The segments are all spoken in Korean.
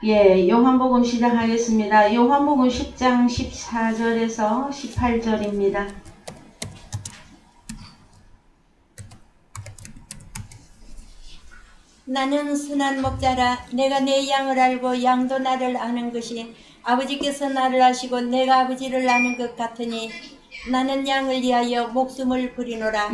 예, 요한복음 시작하겠습니다. 요한복음 10장 14절에서 18절입니다. 나는 선한 목자라. 내가 내 양을 알고 양도 나를 아는 것이 아버지께서 나를 아시고 내가 아버지를 아는 것 같으니 나는 양을 위하여 목숨을 부리노라.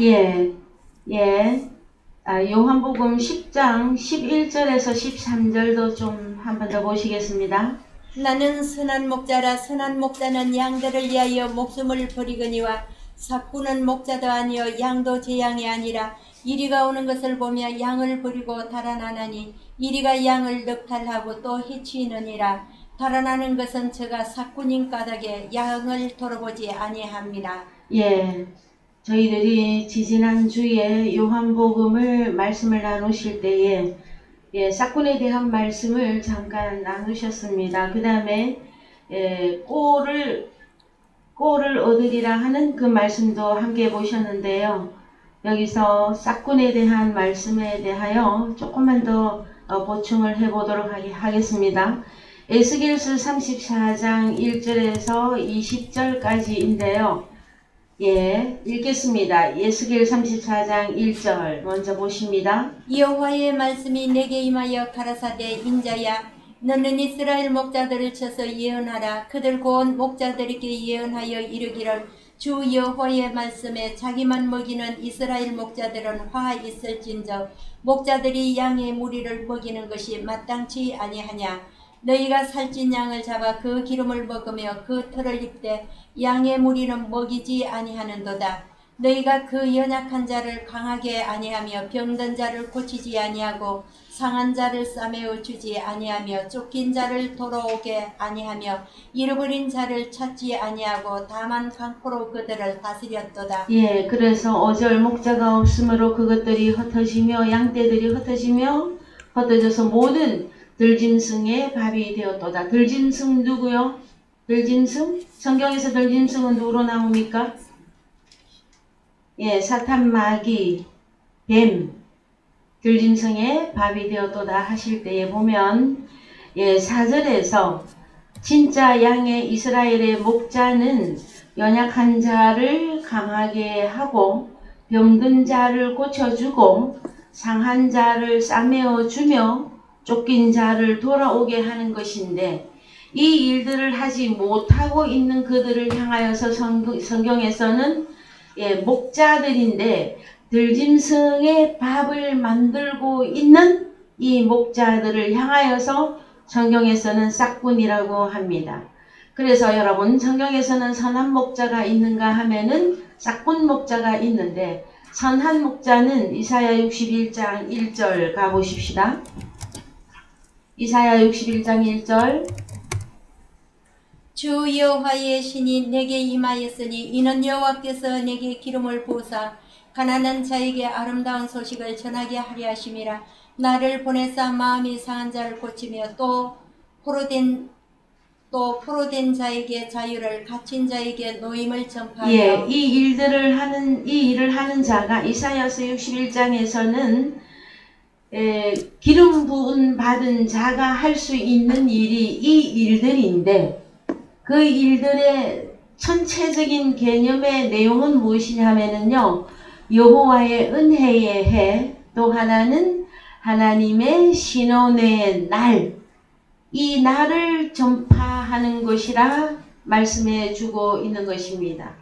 요한복음 10장 11절에서 13절도 좀 한 번 더 보시겠습니다. 나는 선한 목자라. 선한 목자는 양들을 위하여 목숨을 버리거니와 삭구는 목자도 아니요 양도 제 양이 아니라 이리가 오는 것을 보며 양을 버리고 달아나나니 이리가 양을 넉탈하고 또 해치느니라. 달아나는 것은 저가 삭구님 까닭에 양을 돌아보지 아니합니다. 예, 저희들이 지지난 주에 요한복음을 말씀을 나누실 때에 싹군에 대한 말씀을 잠깐 나누셨습니다. 그 다음에 꼴을 얻으리라 하는 그 말씀도 함께 보셨는데요. 여기서 싹군에 대한 말씀에 대하여 조금만 더 보충을 해보도록 하겠습니다. 에스겔서 34장 1절에서 20절까지인데요. 읽겠습니다. 에스겔 34장 1절 먼저 보십니다. 여호와의 말씀이 내게 임하여 가라사대 인자야 너는 이스라엘 목자들을 쳐서 예언하라. 그들 곧 목자들에게 예언하여 이르기를 주 여호와의 말씀에 자기만 먹이는 이스라엘 목자들은 화 있을진저 목자들이 양의 무리를 먹이는 것이 마땅치 아니하냐. 너희가 살찐 양을 잡아 그 기름을 먹으며 그 털을 입되 양의 무리는 먹이지 아니하는도다. 너희가 그 연약한 자를 강하게 아니하며 병든 자를 고치지 아니하고 상한 자를 싸매어 주지 아니하며 쫓긴 자를 돌아오게 아니하며 잃어버린 자를 찾지 아니하고 다만 강포로 그들을 다스렸도다. 그래서 5절 목자가 없으므로 그것들이 흩어지며 양떼들이 흩어져서 모든 들짐승의 밥이 되었도다. 들짐승 누구요? 들짐승? 성경에서 들짐승은 누구로 나옵니까? 사탄, 마귀, 뱀, 들짐승의 밥이 되었도다 하실 때에 보면 4절에서 진짜 양의 이스라엘의 목자는 연약한 자를 강하게 하고 병든 자를 고쳐주고 상한 자를 싸매어 주며 쫓긴 자를 돌아오게 하는 것인데 이 일들을 하지 못하고 있는 그들을 향하여서 성경에서는 목자들인데 들짐승의 밥을 만들고 있는 이 목자들을 향하여서 성경에서는 싹군이라고 합니다. 그래서 여러분 성경에서는 선한 목자가 있는가 하면은 싹군 목자가 있는데 선한 목자는 이사야 61장 1절 가보십시다. 이사야 61장 1절 주 여호와의 신이 내게 임하였으니 이는 여호와께서 내게 기름을 부으사 가난한 자에게 아름다운 소식을 전하게 하려 하심이라. 나를 보내사 마음이 상한 자를 고치며 또 포로된 자에게 자유를 갇힌 자에게 노임을 전파하며 이 일을 하는 자가 이사야서 61장에서는 기름 부은 받은 자가 할 수 있는 일이 이 일들인데 그 일들의 전체적인 개념의 내용은 무엇이냐면요. 여호와의 은혜의 해, 또 하나는 하나님의 신원의 날, 이 날을 전파하는 것이라 말씀해 주고 있는 것입니다.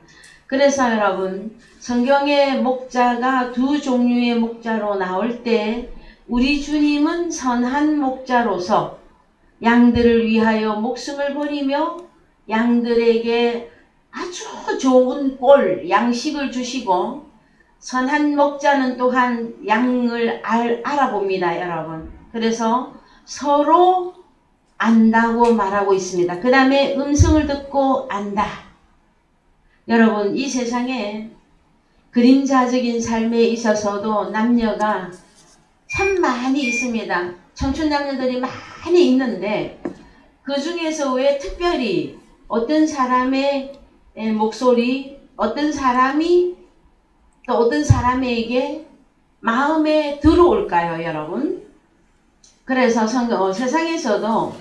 그래서 여러분 성경의 목자가 두 종류의 목자로 나올 때 우리 주님은 선한 목자로서 양들을 위하여 목숨을 버리며 양들에게 아주 좋은 꼴, 양식을 주시고 선한 목자는 또한 양을 알아봅니다, 여러분. 그래서 서로 안다고 말하고 있습니다. 그 다음에 음성을 듣고 안다. 여러분, 이 세상에 그림자적인 삶에 있어서도 남녀가 참 많이 있습니다. 청춘 남녀들이 많이 있는데 그 중에서 왜 특별히 어떤 사람의 목소리, 어떤 사람이 또 어떤 사람에게 마음에 들어올까요, 여러분? 그래서 세상에서도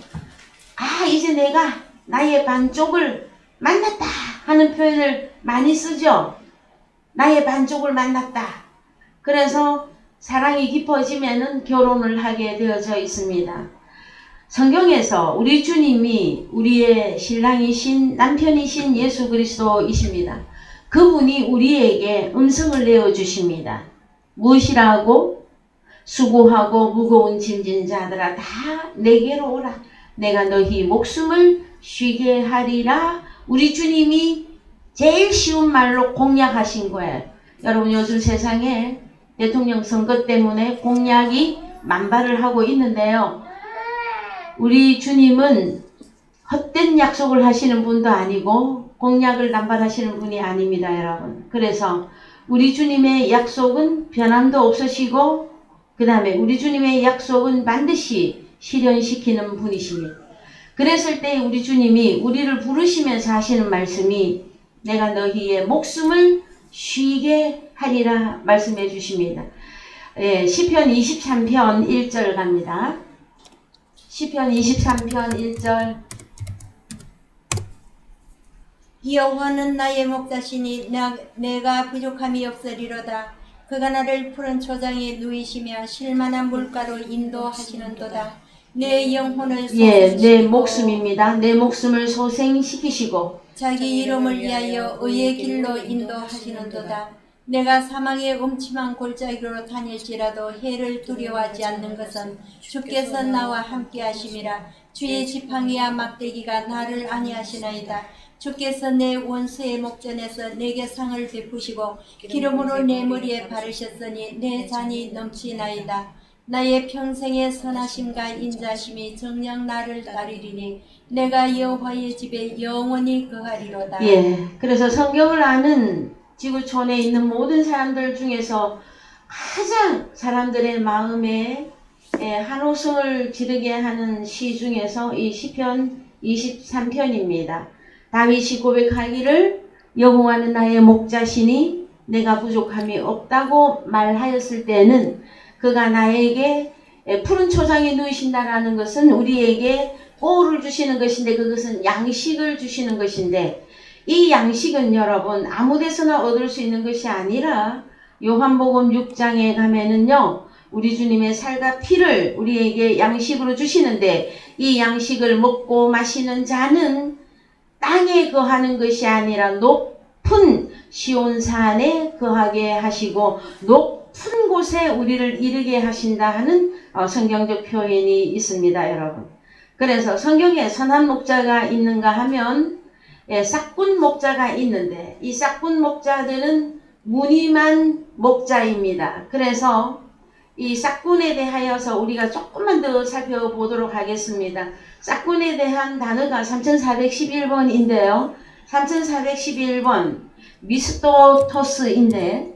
아, 이제 내가 나의 반쪽을 만났다 하는 표현을 많이 쓰죠. 나의 반쪽을 만났다. 그래서 사랑이 깊어지면은 결혼을 하게 되어져 있습니다. 성경에서 우리 주님이 우리의 신랑이신 남편이신 예수 그리스도이십니다. 그분이 우리에게 음성을 내어주십니다. 무엇이라고? 수고하고 무거운 짐진 자들아 다 내게로 오라. 내가 너희 목숨을 쉬게 하리라. 우리 주님이 제일 쉬운 말로 공약하신 거예요. 여러분 요즘 세상에 대통령 선거 때문에 공약이 만발을 하고 있는데요. 우리 주님은 헛된 약속을 하시는 분도 아니고 공약을 남발하시는 분이 아닙니다, 여러분. 그래서 우리 주님의 약속은 변함도 없으시고 그 다음에 우리 주님의 약속은 반드시 실현시키는 분이십니다. 그랬을 때 우리 주님이 우리를 부르시면서 하시는 말씀이 내가 너희의 목숨을 쉬게 하리라 말씀해 주십니다. 예, 시편 23편 1절 갑니다. 시편 23편 1절 여호와는 나의 목자시니 내가 부족함이 없으리로다. 그가 나를 푸른 초장에 누이시며 쉴만한 물가로 인도하시는도다. 내 영혼을 소생시키고 내 목숨입니다. 내 목숨을 소생시키시고 자기 이름을 위하여 의의 길로 인도하시는도다. 내가 사망의 음침한 골짜기로 다닐지라도 해를 두려워하지 않는 것은 주께서 나와 함께 하심이라. 주의 지팡이와 막대기가 나를 안위하시나이다. 주께서 내 원수의 목전에서 내게 상을 베푸시고 기름으로 내 머리에 바르셨으니 내 잔이 넘치나이다. 나의 평생의 선하심과 인자심이 정녕 나를 따르리니 내가 여호와의 집에 영원히 거하리로다. 예, 그래서 성경을 아는 지구촌에 있는 모든 사람들 중에서 가장 사람들의 마음에 한호성을 지르게 하는 시 중에서 이 시편 23편입니다. 다윗이 고백하기를 여호와는 나의 목자시니 내가 부족함이 없다고 말하였을 때는 그가 나에게 푸른 초장에 누이신다라는 것은 우리에게 보호를 주시는 것인데 그것은 양식을 주시는 것인데 이 양식은 여러분 아무 데서나 얻을 수 있는 것이 아니라 요한복음 6장에 가면은요 우리 주님의 살과 피를 우리에게 양식으로 주시는데 이 양식을 먹고 마시는 자는 땅에 거하는 것이 아니라 높은 시온산에 거하게 하시고 높은 곳에 우리를 이르게 하신다 하는 성경적 표현이 있습니다, 여러분. 그래서 성경에 선한 목자가 있는가 하면 싹군 목자가 있는데 이 싹군 목자들은 무늬만 목자입니다. 그래서 이 싹군에 대하여서 우리가 조금만 더 살펴보도록 하겠습니다. 싹군에 대한 단어가 3411번인데요. 3411번 미스토토스인데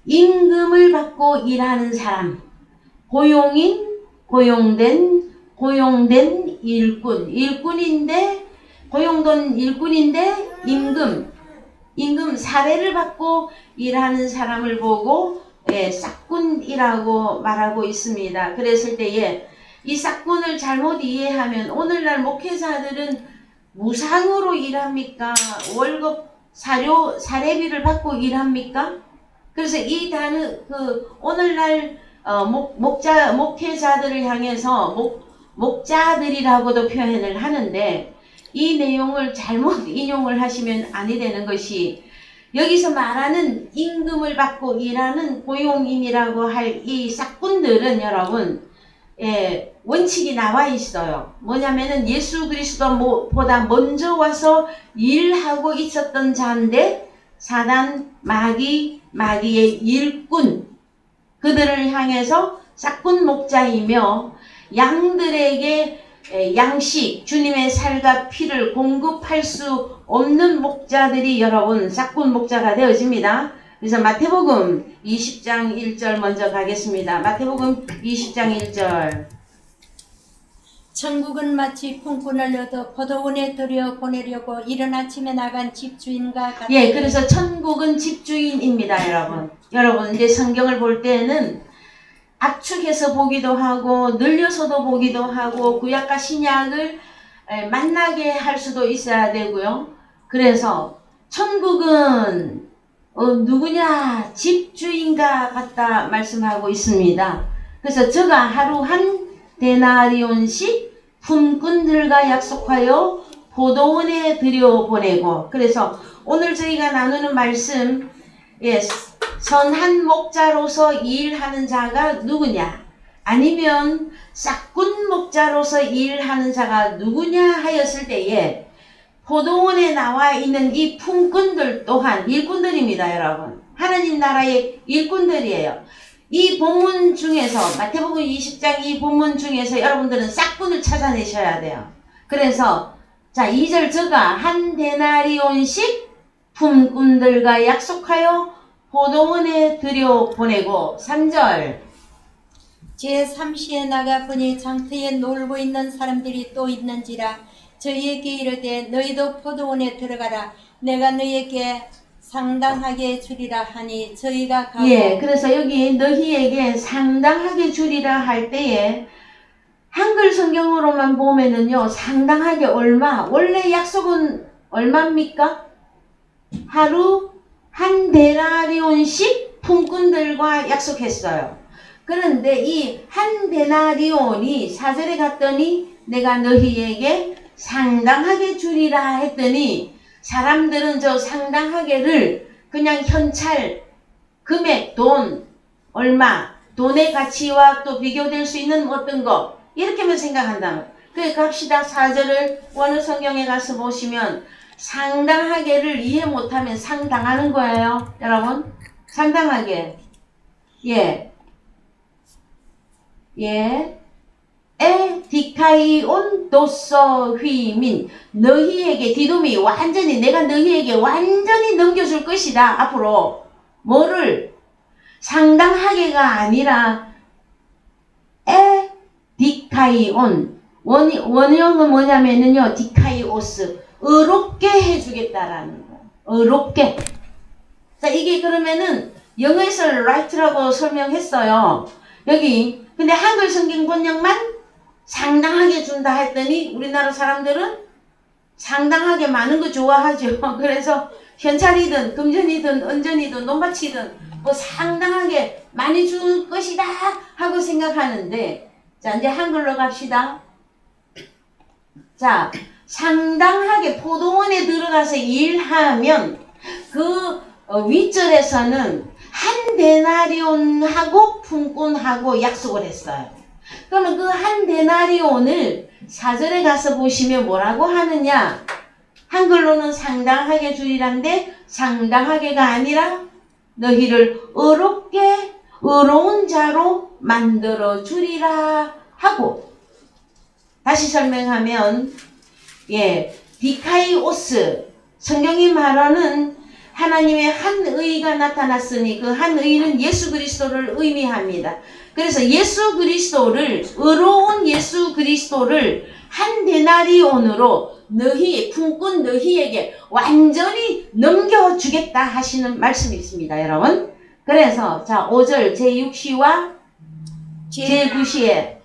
임금을 받고 일하는 사람, 고용인, 고용된 일꾼인데 고용된 일꾼인데 임금 사례를 받고 일하는 사람을 보고 싹군이라고 말하고 있습니다. 그랬을 때에 이 싹군을 잘못 이해하면 오늘날 목회자들은 무상으로 일합니까? 월급 사례비를 받고 일합니까? 그래서 이 단어 오늘날 목회자들을 향해서 목자들이라고도 표현을 하는데 이 내용을 잘못 인용을 하시면 아니 되는 것이 여기서 말하는 임금을 받고 일하는 고용인이라고 할 이 싹군들은 여러분 원칙이 나와 있어요. 뭐냐면은 예수 그리스도보다 먼저 와서 일하고 있었던 자인데 사단 마귀의 일꾼 그들을 향해서 싹군 목자이며 양들에게 양식 주님의 살과 피를 공급할 수 없는 목자들이 여러분 싹군 목자가 되어집니다. 그래서 마태복음 20장 1절 먼저 가겠습니다. 마태복음 20장 1절 천국은 마치 품꾼을 얻어 포도원에 들여 보내려고 이른 아침에 나간 집주인과 같으니 그래서 천국은 집주인입니다, 여러분. 여러분 이제 성경을 볼 때는 압축해서 보기도 하고 늘려서도 보기도 하고 구약과 신약을 만나게 할 수도 있어야 되고요. 그래서 천국은 누구냐? 집주인과 같다 말씀하고 있습니다. 그래서 저가 하루 한 데나리온씩 품꾼들과 약속하여 포도원에 들여보내고, 그래서 오늘 저희가 나누는 말씀, 선한 목자로서 일하는 자가 누구냐? 아니면 싹군 목자로서 일하는 자가 누구냐 하였을 때에 포도원에 나와 있는 이 품꾼들 또한 일꾼들입니다, 여러분. 하나님 나라의 일꾼들이에요. 이 본문 중에서, 마태복음 20장 이 본문 중에서 여러분들은 싹군을 찾아내셔야 돼요. 그래서 자, 2절 저가 한 데나리온씩 품꾼들과 약속하여 포도원에 들여보내고, 3절 제3시에 나가 보니 장터에 놀고 있는 사람들이 또 있는지라 저희에게 이르되 너희도 포도원에 들어가라 내가 너희에게 상당하게 주리라 하니 저희가 가고. 그래서 여기 너희에게 상당하게 주리라 할 때에 한글 성경으로만 보면은요, 상당하게 얼마, 원래 약속은 얼마입니까? 하루 한 데나리온씩 품꾼들과 약속했어요. 그런데 이 한 데나리온이 4절에 갔더니 내가 너희에게 상당하게 주리라 했더니 사람들은 저 상당하게를 그냥 현찰, 금액, 돈, 얼마, 돈의 가치와 또 비교될 수 있는 어떤 거 이렇게만 생각한다면, 그래 갑시다. 4절을 원어 성경에 가서 보시면 상당하게를 이해 못하면 상당하는 거예요, 여러분. 상당하게. 디카이온 도서 휘민 너희에게 디돔이 완전히 내가 너희에게 완전히 넘겨줄 것이다. 앞으로 뭐를 상당하게가 아니라 디카이온 원형은 뭐냐면은요, 디카이오스 의롭게 해주겠다라는 거. 의롭게. 자, 이게 그러면은 영어에서 right라고 설명했어요. 여기 근데 한글 성경 번역만 상당하게 준다 했더니 우리나라 사람들은 상당하게 많은 거 좋아하죠. 그래서 현찰이든 금전이든 은전이든 논밭이든 뭐 상당하게 많이 줄 것이다 하고 생각하는데, 자 이제 한글로 갑시다. 자, 상당하게 포도원에 들어가서 일하면 그 윗절에서는 한 데나리온하고 품꾼하고 약속을 했어요. 그러면 그 한 데나리온을 4절에 가서 보시면 뭐라고 하느냐? 한글로는 상당하게 주리란데 상당하게가 아니라 너희를 의롭게 의로운 자로 만들어 주리라 하고, 다시 설명하면 디카이오스, 성경이 말하는 하나님의 한 의가 나타났으니 그 한 의는 예수 그리스도를 의미합니다. 그래서 예수 그리스도를, 의로운 예수 그리스도를 한 데나리온으로 너희 품꾼 너희에게 완전히 넘겨주겠다 하시는 말씀이 있습니다, 여러분. 그래서 자 5절 제6시와 제9시에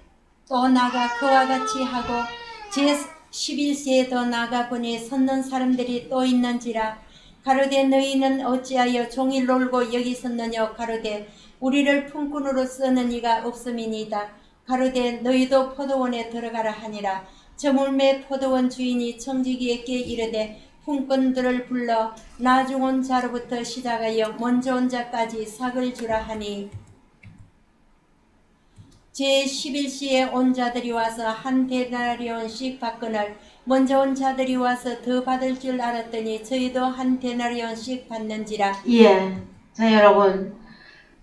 또 나가 그와 같이 하고 제11시에도 나가 보니 섰는 사람들이 또 있는지라 가로되 너희는 어찌하여 종일 놀고 여기 섰느냐 가로되 우리를 품꾼으로 쓰는 이가 없음이니이다. 가로되 너희도 포도원에 들어가라 하니라. 저물매 포도원 주인이 청지기에게 이르되 품꾼들을 불러 나중 온 자로부터 시작하여 먼저 온 자까지 삭을 주라 하니 제11시에 온 자들이 와서 한 데나리온씩 받거늘 먼저 온 자들이 와서 더 받을 줄 알았더니 저희도 한 데나리온씩 받는지라. 자 여러분,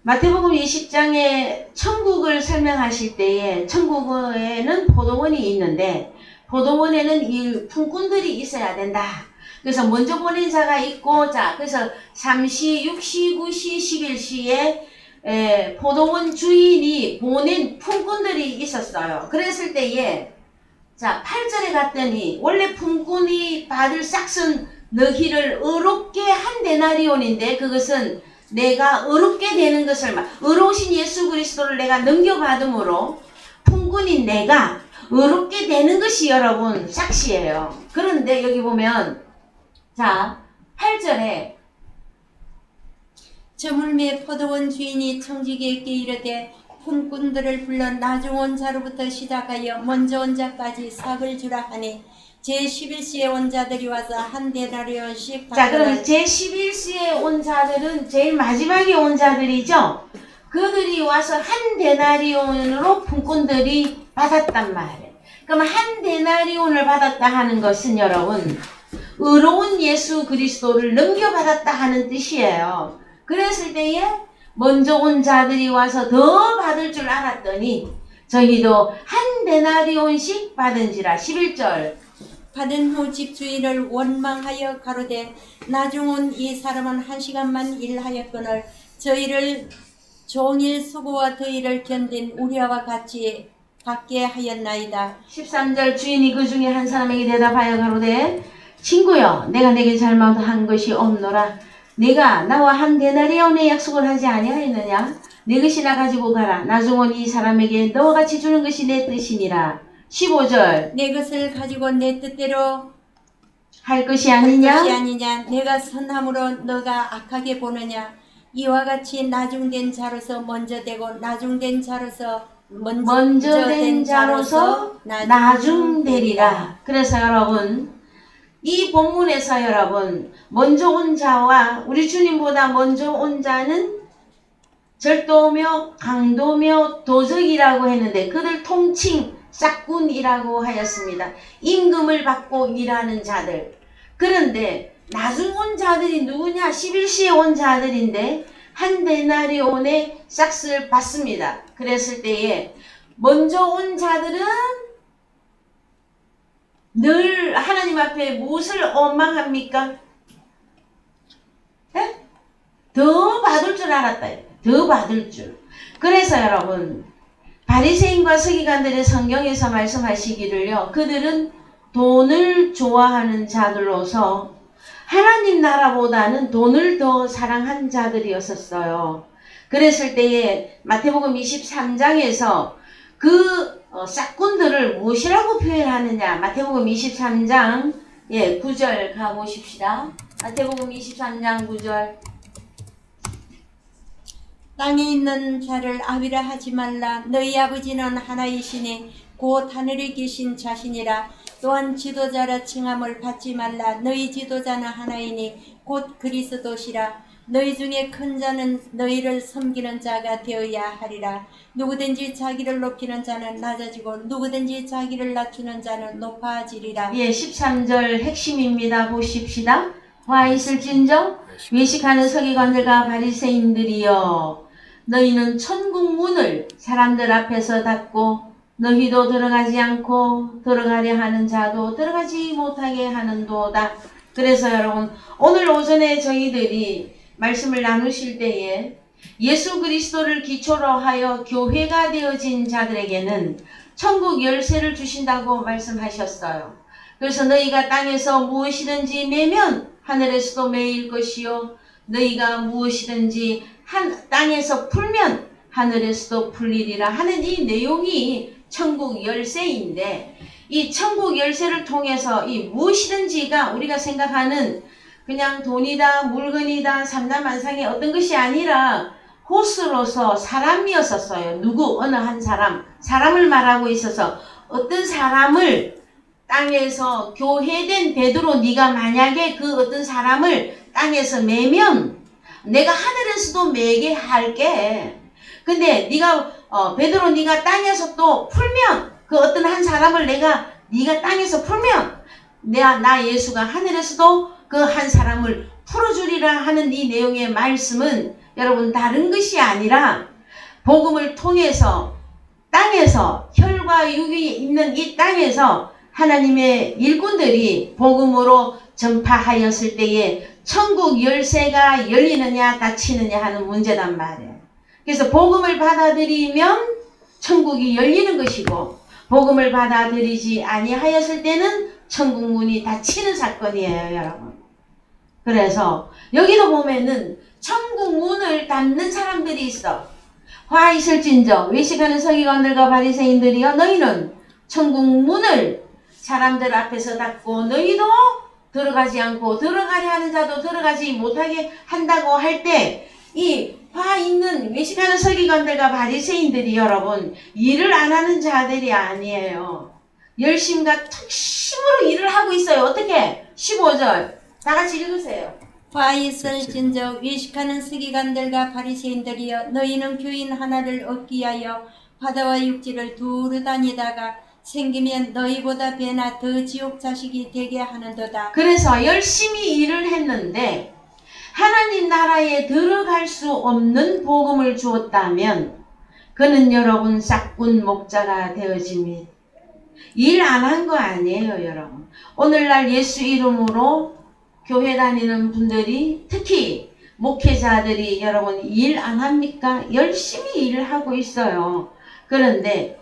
마태복음 20장에 천국을 설명하실 때에 천국에는 포도원이 있는데 포도원에는 이 품꾼들이 있어야 된다. 그래서 먼저 보낸 자가 있고, 자 그래서 3시, 6시, 9시, 11시에 포도원 주인이 보낸 품꾼들이 있었어요. 그랬을 때에 자 8절에 갔더니 원래 품꾼이 받을 싹슨 너희를 의롭게 한 데나리온인데 그것은 내가 의롭게 되는 것을 의로우신 예수 그리스도를 내가 넘겨받음으로 품꾼인 내가 의롭게 되는 것이 여러분 삭시예요. 그런데 여기 보면 자 8절에 저물매 포도원 주인이 청지기에게 이르되 품꾼들을 불러 나중 온 자로부터 시작하여 먼저 온 자까지 삭을 주라 하니 제11시에 온 자들이 와서 한 데나리온씩 자 그럼 제11시에 온 자들은 제일 마지막에 온 자들이죠. 그들이 와서 한 데나리온으로 품꾼들이 받았단 말이에요. 그럼 한 데나리온을 받았다 하는 것은 여러분 의로운 예수 그리스도를 넘겨받았다 하는 뜻이에요. 그랬을 때에 먼저 온 자들이 와서 더 받을 줄 알았더니 저희도 한 데나리온씩 받은지라. 11절 받은 후 집주인을 원망하여 가로되 나중 온 이 사람은 1시간만 일하였거늘 저희를 종일 수고와 더위를 견딘 우리와 같이 받게 하였나이다. 13절 주인이 그 중에 한 사람에게 대답하여 가로되 친구여 내가 내게 잘못한 것이 없노라. 네가 나와 한 데나리온의 약속을 하지 아니하였느냐? 네 것이나 가지고 가라. 나중 온 이 사람에게 너와 같이 주는 것이 내 뜻이니라. 15절 내 것을 가지고 내 뜻대로 할 것이 아니냐? 것이 아니냐? 내가 선함으로 너가 악하게 보느냐? 이와 같이 나중된 자로서 먼저 되고 나중된 자로서 먼저 된 자로서 나중되리라. 그래서 여러분 이 본문에서 여러분 먼저 온 자와 우리 주님보다 먼저 온 자는 절도며 강도며 도적이라고 했는데 그들 통칭 싹군이라고 하였습니다. 임금을 받고 일하는 자들. 그런데 나중 온 자들이 누구냐? 11시에 온 자들인데 한 데나리온의 싹스를 받습니다. 그랬을 때에 먼저 온 자들은 늘 하나님 앞에 무엇을 원망합니까? 네? 더 받을 줄 알았다. 더 받을 줄. 그래서 여러분 바리새인과 서기관들의 성경에서 말씀하시기를요. 그들은 돈을 좋아하는 자들로서 하나님 나라보다는 돈을 더 사랑한 자들이었었어요. 그랬을 때에 마태복음 23장에서 그 싹군들을 무엇이라고 표현하느냐. 마태복음 23장 9절 가보십시다. 마태복음 23장 9절 땅에 있는 자를 아비라 하지 말라. 너희 아버지는 하나이시니 곧 하늘에 계신 자신이라. 또한 지도자라 칭함을 받지 말라. 너희 지도자는 하나이니 곧 그리스도시라. 너희 중에 큰 자는 너희를 섬기는 자가 되어야 하리라. 누구든지 자기를 높이는 자는 낮아지고 누구든지 자기를 낮추는 자는 높아지리라. 13절 핵심입니다. 보십시다. 와 있을진저 외식하는 서기관들과 바리새인들이여 너희는 천국 문을 사람들 앞에서 닫고 너희도 들어가지 않고 들어가려 하는 자도 들어가지 못하게 하는도다. 그래서 여러분 오늘 오전에 저희들이 말씀을 나누실 때에 예수 그리스도를 기초로 하여 교회가 되어진 자들에게는 천국 열쇠를 주신다고 말씀하셨어요. 그래서 너희가 땅에서 무엇이든지 매면 하늘에서도 매일 것이요 너희가 무엇이든지 땅에서 풀면 하늘에서도 풀리리라 하는 이 내용이 천국 열쇠인데 이 천국 열쇠를 통해서 이 무엇이든지가 우리가 생각하는 그냥 돈이다 물건이다 삼다만상의 어떤 것이 아니라 호스로서 사람이었었어요. 누구 어느 한 사람을 말하고 있어서 어떤 사람을 땅에서 교회된 베드로 네가 만약에 그 어떤 사람을 땅에서 매면 내가 하늘에서도 매게 할게. 근데 네가 베드로 네가 땅에서 또 풀면 그 어떤 한 사람을 네가 땅에서 풀면 나 예수가 하늘에서도 그 한 사람을 풀어주리라 하는 이 내용의 말씀은 여러분 다른 것이 아니라 복음을 통해서 땅에서 혈과 육이 있는 이 땅에서 하나님의 일꾼들이 복음으로 전파하였을 때에 천국 열쇠가 열리느냐 닫히느냐 하는 문제단 말이에요. 그래서 복음을 받아들이면 천국이 열리는 것이고 복음을 받아들이지 아니하였을 때는 천국 문이 닫히는 사건이에요, 여러분. 그래서 여기도 보면은 천국 문을 닫는 사람들이 있어. 화 있을진저 외식하는 서기관들과 바리새인들이여 너희는 천국 문을 사람들 앞에서 닫고 너희도 들어가지 않고 들어가려 하는 자도 들어가지 못하게 한다고 할 때 이 화 있는 외식하는 서기관들과 바리새인들이 여러분 일을 안 하는 자들이 아니에요. 열심과 특심으로 일을 하고 있어요. 어떻게? 15절 다 같이 읽으세요. 화 있을진저 외식하는 서기관들과 바리새인들이여 너희는 교인 하나를 얻기 위하여 바다와 육지를 두루 다니다가 생기면 너희보다 배나 더 지옥 자식이 되게 하는도다. 그래서 열심히 일을 했는데 하나님 나라에 들어갈 수 없는 복음을 주었다면 그는 여러분 싹군 목자가 되어집니다. 일 안 한 거 아니에요, 여러분. 오늘날 예수 이름으로 교회 다니는 분들이 특히 목회자들이 여러분 일 안 합니까? 열심히 일을 하고 있어요. 그런데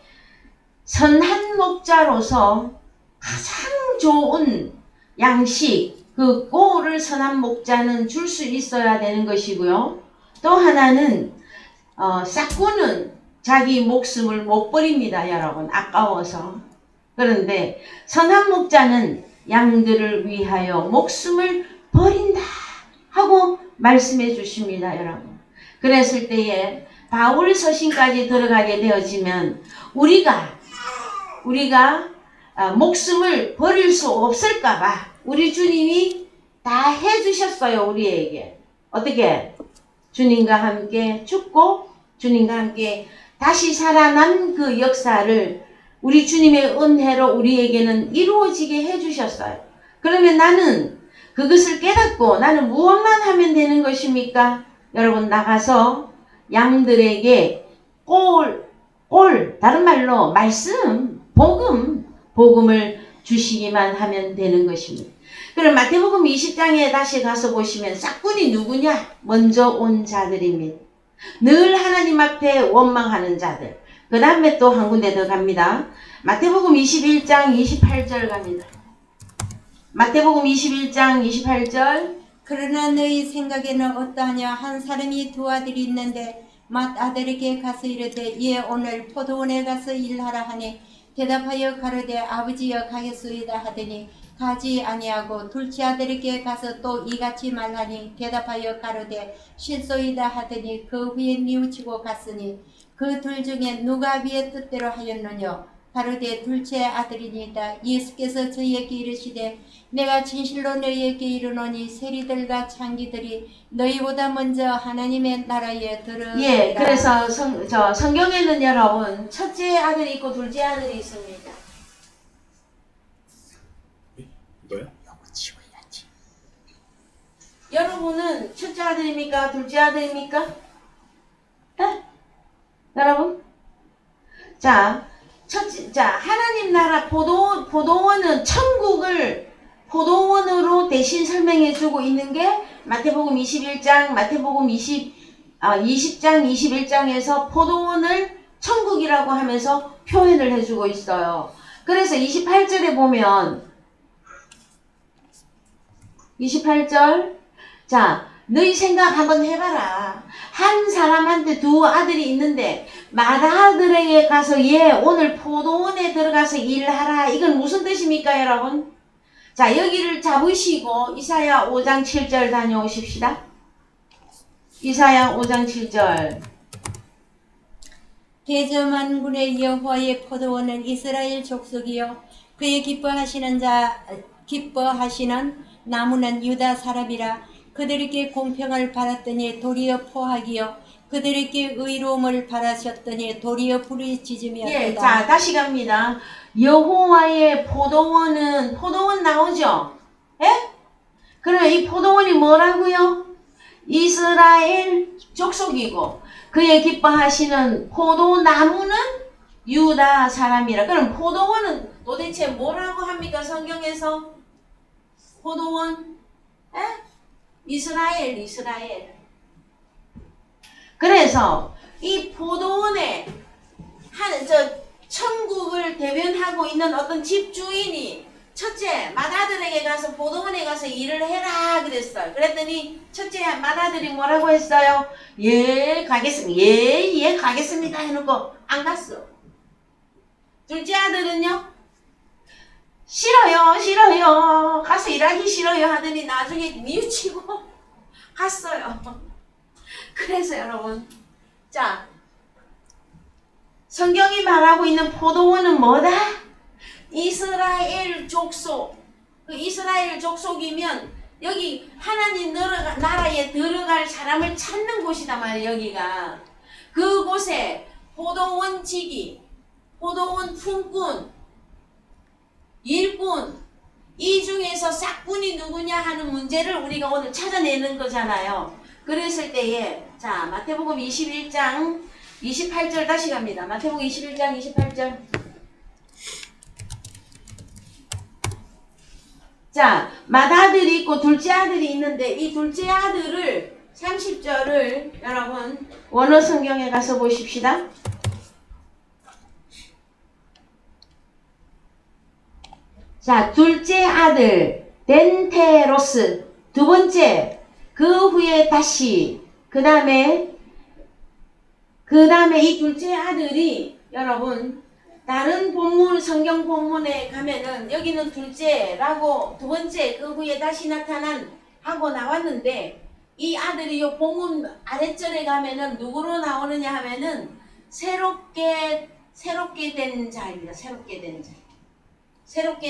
선한 목자로서 가장 좋은 양식, 그 꼴을 선한 목자는 줄 수 있어야 되는 것이고요. 또 하나는 싹군은 자기 목숨을 못 버립니다, 여러분. 아까워서. 그런데 선한 목자는 양들을 위하여 목숨을 버린다 하고 말씀해 주십니다, 여러분. 그랬을 때에 바울 서신까지 들어가게 되어지면 우리가 목숨을 버릴 수 없을까봐 우리 주님이 다 해주셨어요, 우리에게. 어떻게? 주님과 함께 죽고 주님과 함께 다시 살아난 그 역사를 우리 주님의 은혜로 우리에게는 이루어지게 해주셨어요. 그러면 나는 그것을 깨닫고 나는 무엇만 하면 되는 것입니까? 여러분 나가서 양들에게 다른 말로 말씀, 복음을 주시기만 하면 되는 것입니다. 그럼 마태복음 20장에 다시 가서 보시면 싹군이 누구냐? 먼저 온 자들입니다. 늘 하나님 앞에 원망하는 자들. 그 다음에 또 한 군데 더 갑니다. 마태복음 21장 28절 갑니다. 마태복음 21장 28절. 그러나 너희 생각에는 어떠하냐? 한 사람이 두 아들이 있는데 맏아들에게 가서 이르되 얘 오늘 포도원에 가서 일하라 하니 대답하여 가로되 아버지여 가겠소이다 하더니 가지 아니하고 둘째 아들에게 가서 또 이같이 말하니 대답하여 가로되 실소이다 하더니 그 후에 뉘우치고 갔으니 그 둘 중에 누가 위의 뜻대로 하였느냐? 가로되 둘째 아들이니이다. 예수께서 저희에게 이르시되 내가 진실로 너희에게 이르노니 세리들과 창기들이 너희보다 먼저 하나님의 나라에 들어가리라. 예, 그래서 성경에는 여러분 첫째 아들이 있고 둘째 아들이 있습니다. 이거요? 이거 지워야지. 여러분은 첫째 아들입니까? 둘째 아들입니까? 네? 여러분? 자, 하나님 나라 포도원은 천국을 포도원으로 대신 설명해 주고 있는 게 마태복음 21장, 마태복음 20장, 21장에서 포도원을 천국이라고 하면서 표현을 해주고 있어요. 그래서 28절에 보면 28절 자 너희 생각 한번 해봐라. 한 사람한테 두 아들이 있는데 맏아들에게 가서 얘 오늘 포도원에 들어가서 일하라. 이건 무슨 뜻입니까, 여러분? 자, 여기를 잡으시고 이사야 5장 7절 다녀오십시다. 이사야 5장 7절. 대저만군의 여호와의 포도원은 이스라엘 족속이요 그의 기뻐하시는 나무는 유다 사람이라. 그들에게 공평을 바랐더니 도리어 포악이요 그들에게 의로움을 바라셨더니 도리어 부르짖으며 예, 자 다시 갑니다. 여호와의 포도원 나오죠? 예? 그러면 이 포도원이 뭐라고요? 이스라엘 족속이고 그의 기뻐하시는 포도나무는 유다 사람이라. 그럼 포도원은 도대체 뭐라고 합니까? 성경에서 포도원? 예? 이스라엘. 그래서 이 포도원에 천국을 대변하고 있는 어떤 집주인이 첫째 맏아들에게 가서 포도원에 가서 일을 해라 그랬어요. 그랬더니 첫째 맏아들이 뭐라고 했어요? 예 가겠습니다. 예 가겠습니다 해놓고 안 갔어. 둘째 아들은요? 싫어요 가서 일하기 싫어요 하더니 나중에 뉘우치고 갔어요. 그래서 여러분, 자, 성경이 말하고 있는 포도원은 뭐다? 이스라엘 족속. 그 이스라엘 족속이면 여기 하나님 나라에 들어갈 사람을 찾는 곳이다 말이에요. 여기가 그곳에 포도원 지기, 포도원 품꾼, 일꾼, 이 중에서 싹꾼이 누구냐 하는 문제를 우리가 오늘 찾아내는 거잖아요. 그랬을 때에 자, 마태복음 21장 28절 다시 갑니다. 마태복음 21장 28절. 자, 맏아들이 있고 둘째 아들이 있는데 이 둘째 아들을 30절을 여러분 원어 성경에 가서 보십시다. 자, 둘째 아들 덴테로스, 두 번째 그 후에 다시 그 다음에 이 둘째 아들이 여러분 다른 본문 성경 본문에 가면은 여기는 둘째라고 두 번째 그 후에 다시 나타난 하고 나왔는데 이 아들이 요 본문 아래절에 가면은 누구로 나오느냐 하면은 새롭게 된 자입니다. 새롭게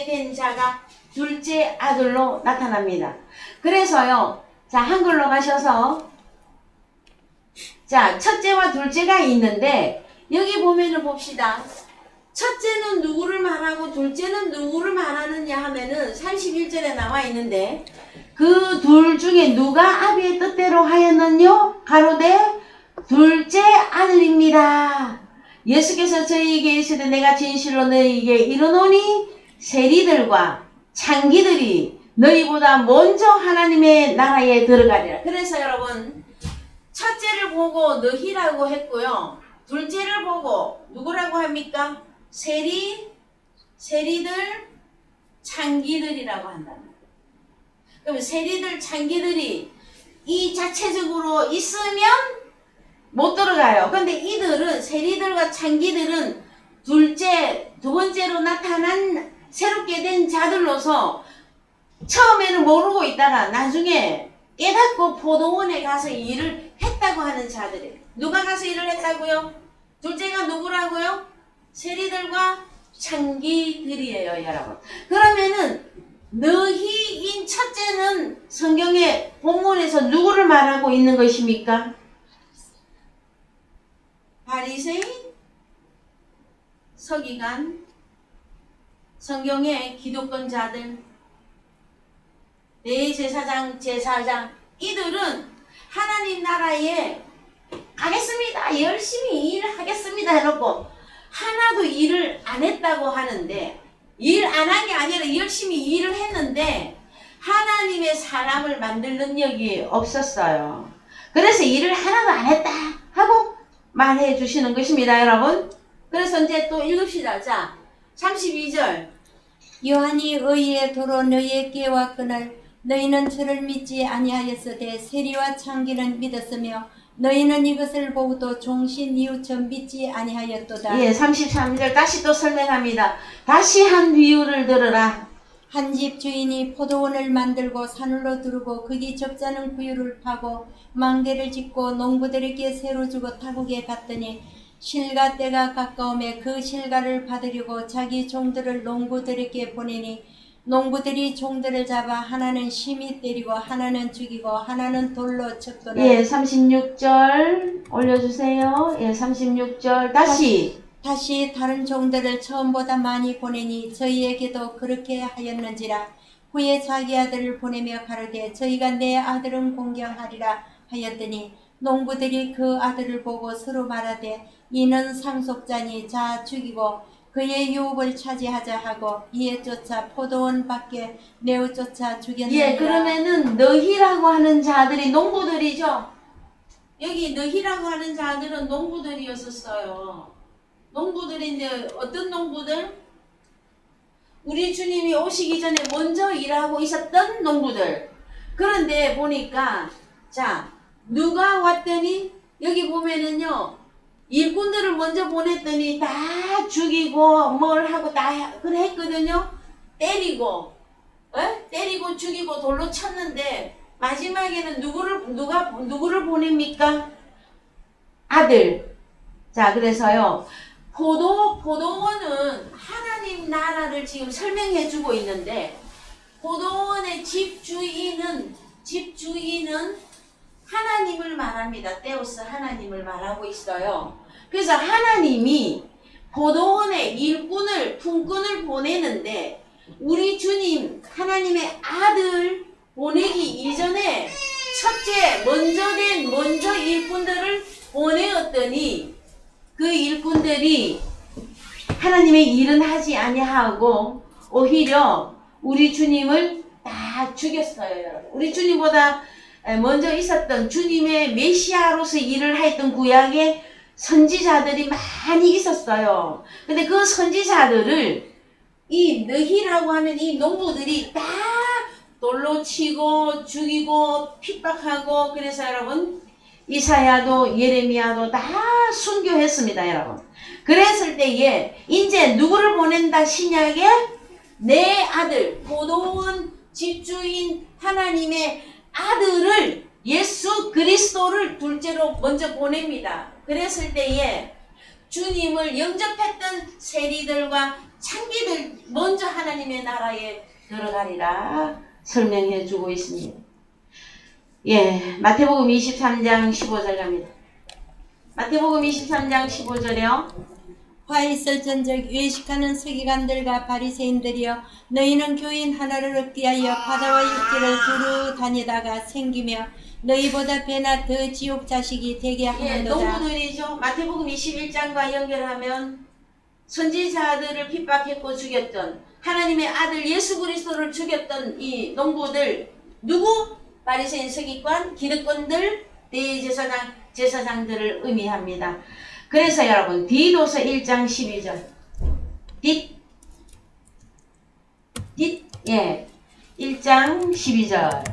된 자가 둘째 아들로 나타납니다. 그래서요, 자, 한글로 가셔서, 자, 첫째와 둘째가 있는데, 여기 보면은 봅시다. 첫째는 누구를 말하고 둘째는 누구를 말하느냐 하면은 31절에 나와 있는데, 그 둘 중에 누가 아비의 뜻대로 하였느뇨? 가로되, 둘째 아들입니다. 예수께서 저희에게 이르시되 내가 진실로 너희에게 이르노니, 세리들과 창기들이 너희보다 먼저 하나님의 나라에 들어가리라. 그래서 여러분, 첫째를 보고 너희라고 했고요. 둘째를 보고 누구라고 합니까? 세리들, 창기들이라고 한답니다. 그럼 세리들, 창기들이 이 자체적으로 있으면 못 들어가요. 근데 이들은, 세리들과 창기들은 두 번째로 나타난 새롭게 된 자들로서 처음에는 모르고 있다가 나중에 깨닫고 포도원에 가서 일을 했다고 하는 자들이에요. 누가 가서 일을 했다고요? 둘째가 누구라고요? 세리들과 창기들이에요, 여러분. 그러면은 너희인 첫째는 성경의 본문에서 누구를 말하고 있는 것입니까? 바리새인, 서기관, 성경의 기득권자들, 대제사장, 제사장, 이들은 하나님 나라에 가겠습니다. 열심히 일하겠습니다 해놓고 하나도 일을 안 했다고 하는데, 일 안 한 게 아니라 열심히 일을 했는데 하나님의 사람을 만들 능력이 없었어요. 그래서 일을 하나도 안 했다 하고 말해 주시는 것입니다, 여러분. 그래서 이제 또 읽읍시다. 자, 32절. 요한이 의의 도로 너희에게 왔거늘 너희는 저를 믿지 아니하였으되 세리와 창기는 믿었으며 너희는 이것을 보고도 종신 이웃처 믿지 아니하였도다. 예, 33절 다시 또 설명합니다. 다시 한 비유를 들으라. 한 집 주인이 포도원을 만들고 산으로 두르고 거기 적잖은 구유를 파고 망대를 짓고 농부들에게 새로 주고 타국에 갔더니 실가 때가 가까움에 그 실가를 받으려고 자기 종들을 농부들에게 보내니 농부들이 종들을 잡아 하나는 심히 때리고 하나는 죽이고 하나는 돌로 쳤거늘. 예, 36절 올려주세요. 예, 36절 다시 다른 종들을 처음보다 많이 보내니 저희에게도 그렇게 하였는지라. 후에 자기 아들을 보내며 가로되 저희가 내 아들은 공경하리라 하였더니 농부들이 그 아들을 보고 서로 말하되 이는 상속자니 자 죽이고 그의 유업을 차지하자 하고 이에 쫓아 포도원 밖에 내어 쫓아 죽였느니라. 예, 그러면은 너희라고 하는 자들이 농부들이죠. 여기 너희라고 하는 자들은 농부들이었었어요. 농부들인데 어떤 농부들? 우리 주님이 오시기 전에 먼저 일하고 있었던 농부들. 그런데 보니까 자 누가 왔더니 여기 보면은요 일꾼들을 먼저 보냈더니 다 죽이고 뭘 하고 다 그래 했거든요. 때리고 죽이고 돌로 쳤는데 마지막에는 누구를 보냅니까? 아들. 자 그래서요 포도원은 하나님 나라를 지금 설명해 주고 있는데 포도원의 집주인은 하나님을 말합니다. 데우스 하나님을 말하고 있어요. 그래서 하나님이 포도원에 품꾼을 보내는데 우리 주님 하나님의 아들 보내기 이전에 먼저 일꾼들을 보내었더니 그 일꾼들이 하나님의 일은 하지 아니하고 오히려 우리 주님을 다 죽였어요. 여러분. 우리 주님보다 먼저 있었던 주님의 메시아로서 일을 했던 구약에 선지자들이 많이 있었어요. 근데 그 선지자들을 이 너희라고 하는 이 농부들이 다 돌로 치고 죽이고 핍박하고 그래서 여러분 이사야도 예레미야도 다 순교했습니다. 여러분. 그랬을 때에 이제 누구를 보낸다 신약에 내 아들 포도원 집주인 하나님의 아들을 예수 그리스도를 둘째로 먼저 보냅니다. 그랬을 때에 주님을 영접했던 세리들과 창기들 먼저 하나님의 나라에 들어가리라 설명해 주고 있습니다. 예, 마태복음 23장 15절 갑니다. 마태복음 23장 15절에요. 화 있을 전적 외식하는 서기관들과 바리새인들이여 너희는 교인 하나를 얻기 위하여 바다와 육지를 두루 다니다가 생기며 너희보다 배나 더 지옥 자식이 되게 하는도다. 농부들이죠. 마태복음 21장과 연결하면 선지자들을 핍박했고 죽였던 하나님의 아들 예수 그리스도를 죽였던 이 농부들 누구? 바리새인 서기관 기득권들 대제사장 제사장들을 의미합니다. 그래서 여러분 디도서 1장 12절 예 1장 12절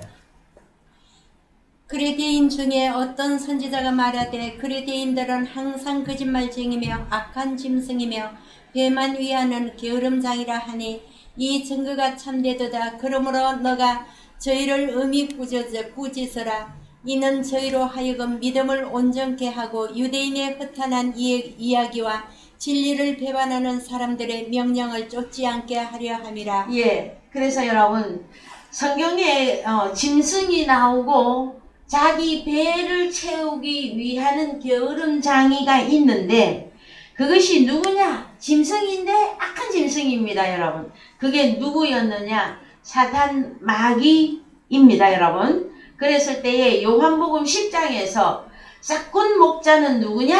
그레데인 중에 어떤 선지자가 말하되 그레데인들은 항상 거짓말쟁이며 악한 짐승이며 배만 위하는 게으름장이라 하니 이 증거가 참되도다. 그러므로 너가 저희를 음히 꾸짖으라. 이는 저희로 하여금 믿음을 온전케 하고 유대인의 허탄한 이야기와 진리를 배반하는 사람들의 명령을 쫓지 않게 하려 함이라. 예, 그래서 여러분 성경에 짐승이 나오고 자기 배를 채우기 위하는 게으름장이가 있는데 그것이 누구냐? 짐승인데 악한 짐승입니다. 여러분. 그게 누구였느냐? 사탄 마귀입니다. 여러분. 그랬을 때에 요한복음 10장에서 싹군 목자는 누구냐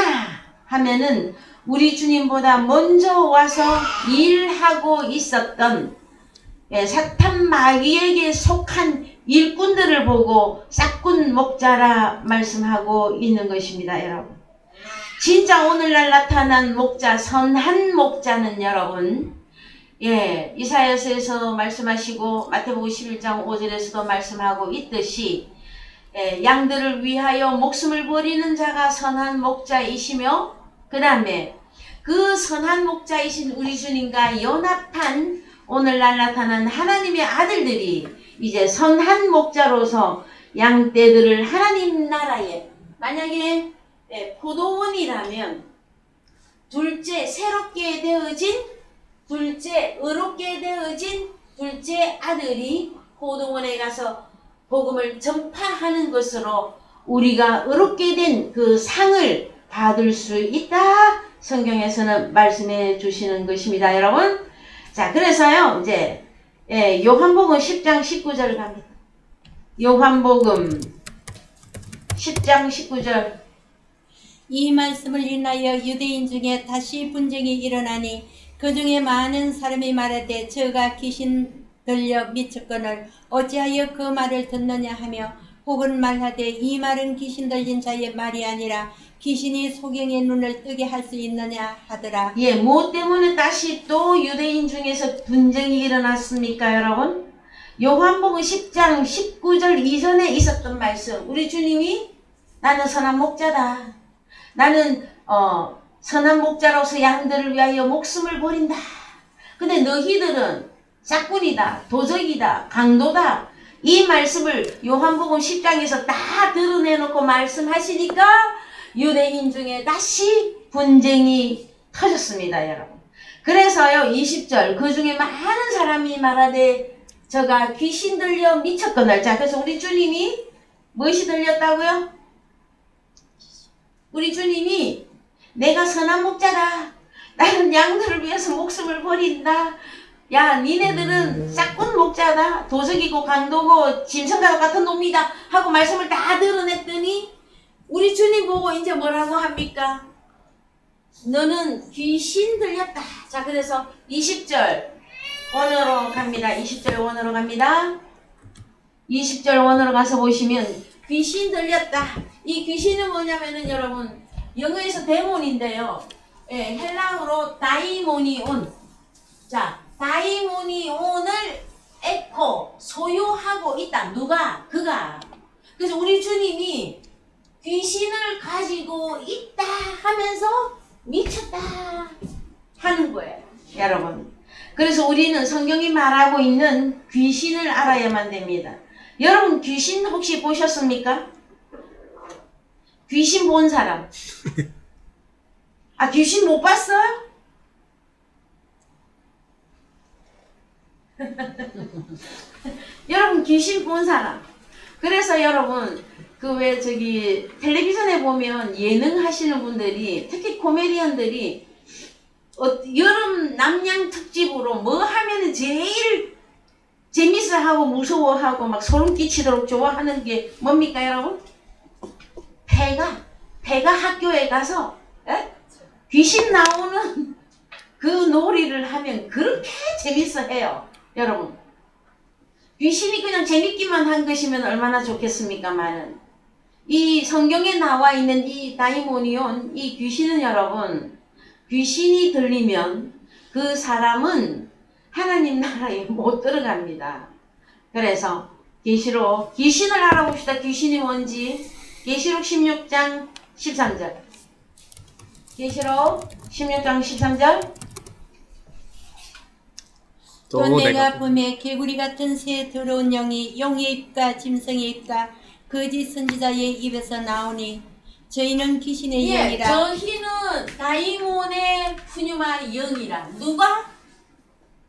하면은 우리 주님보다 먼저 와서 일하고 있었던 사탄 마귀에게 속한 일꾼들을 보고 싹군 목자라 말씀하고 있는 것입니다. 여러분. 진짜 오늘날 나타난 목자, 선한 목자는 여러분 이사야서에서 말씀하시고 마태복음 11장 5절에서도 말씀하고 있듯이 양들을 위하여 목숨을 버리는 자가 선한 목자이시며 그 다음에 그 선한 목자이신 우리 주님과 연합한 오늘날 나타난 하나님의 아들들이 이제 선한 목자로서 양떼들을 하나님 나라에 만약에 포도원이라면 새롭게 되어진 의롭게 되어진 둘째 아들이 포도원에 가서 복음을 전파하는 것으로 우리가 의롭게 된 그 상을 받을 수 있다. 성경에서는 말씀해 주시는 것입니다. 여러분. 자, 그래서요, 이제, 요한복음 10장 19절 갑니다. 요한복음 10장 19절. 이 말씀을 인하여 유대인 중에 다시 분쟁이 일어나니 그 중에 많은 사람이 말하되 저가 귀신 들려 미쳤거늘 어찌하여 그 말을 듣느냐 하며 혹은 말하되 이 말은 귀신 들린 자의 말이 아니라 귀신이 소경의 눈을 뜨게 할 수 있느냐 하더라. 예, 뭐 때문에 다시 또 유대인 중에서 분쟁이 일어났습니까, 여러분? 요한복음 10장 19절 이전에 있었던 말씀. 우리 주님이 나는 선한 목자다. 나는 선한 목자로서 양들을 위하여 목숨을 버린다. 근데 너희들은 짝꾼이다, 도적이다, 강도다. 이 말씀을 요한복음 10장에서 다 드러내놓고 말씀하시니까 유대인 중에 다시 분쟁이 터졌습니다, 여러분. 그래서요, 20절, 그 중에 많은 사람이 말하되 저가 귀신 들려 미쳤거늘. 자, 그래서 우리 주님이 무엇이 들렸다고요? 우리 주님이 내가 선한 목자다. 나는 양들을 위해서 목숨을 버린다. 야, 니네들은 짝꾼 목자다. 도적이고 강도고 짐승과 같은 놈이다. 하고 말씀을 다 드러냈더니 우리 주님 보고 이제 뭐라고 합니까? 너는 귀신 들렸다. 자, 그래서 20절 원어로 갑니다. 20절 원어로 갑니다. 20절 원어로 가서 보시면 귀신 들렸다. 이 귀신은 뭐냐면은 여러분 영어에서 데몬인데요. 예, 헬라어로 다이모니온. 자, 다이모니온을 एको 소유하고 있다. 누가? 그가. 그래서 우리 주님이 귀신을 가지고 있다 하면서 미쳤다 하는 거예요, 여러분. 그래서 우리는 성경이 말하고 있는 귀신을 알아야만 됩니다. 여러분 귀신 혹시 보셨습니까? 귀신 본 사람? 아, 귀신 못 봤어요? 여러분 귀신 본 사람. 그래서 여러분 그 왜 저기 텔레비전에 보면 예능 하시는 분들이 특히 코미디언들이 여름 남양 특집으로 뭐 하면은 제일 재밌어하고 무서워하고 막 소름 끼치도록 좋아하는 게 뭡니까, 여러분? 폐가 학교에 가서 귀신 나오는 그 놀이를 하면 그렇게 재밌어해요, 여러분. 귀신이 그냥 재밌기만 한 것이면 얼마나 좋겠습니까만은 이 성경에 나와 있는 이 다이모니온, 이 귀신은 여러분, 귀신이 들리면 그 사람은 하나님 나라에 못 들어갑니다. 그래서 귀신을 알아봅시다. 귀신이 뭔지. 계시록 16장 13절. 계시록 16장 13절. 또 내가 봄에 개구리 같은 새 더러운 영이 용의 입과 짐승의 입과 거짓 선지자의 입에서 나오니 저희는 귀신의 영이라. 저희는 다이몬의 푸뉴마 영이라. 누가?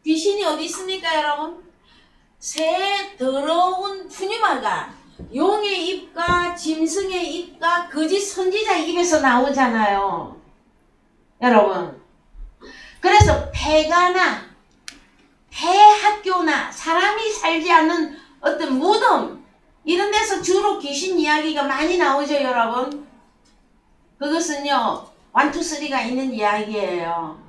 귀신이 어디 있습니까, 여러분? 새 더러운 푸뉴마가 용의 입과 짐승의 입과 거짓 선지자의 입에서 나오잖아요, 여러분. 그래서 폐가나 폐학교나 사람이 살지 않는 어떤 무덤 이런 데서 주로 귀신 이야기가 많이 나오죠, 여러분. 그것은요 1, 2, 3가 있는 이야기예요.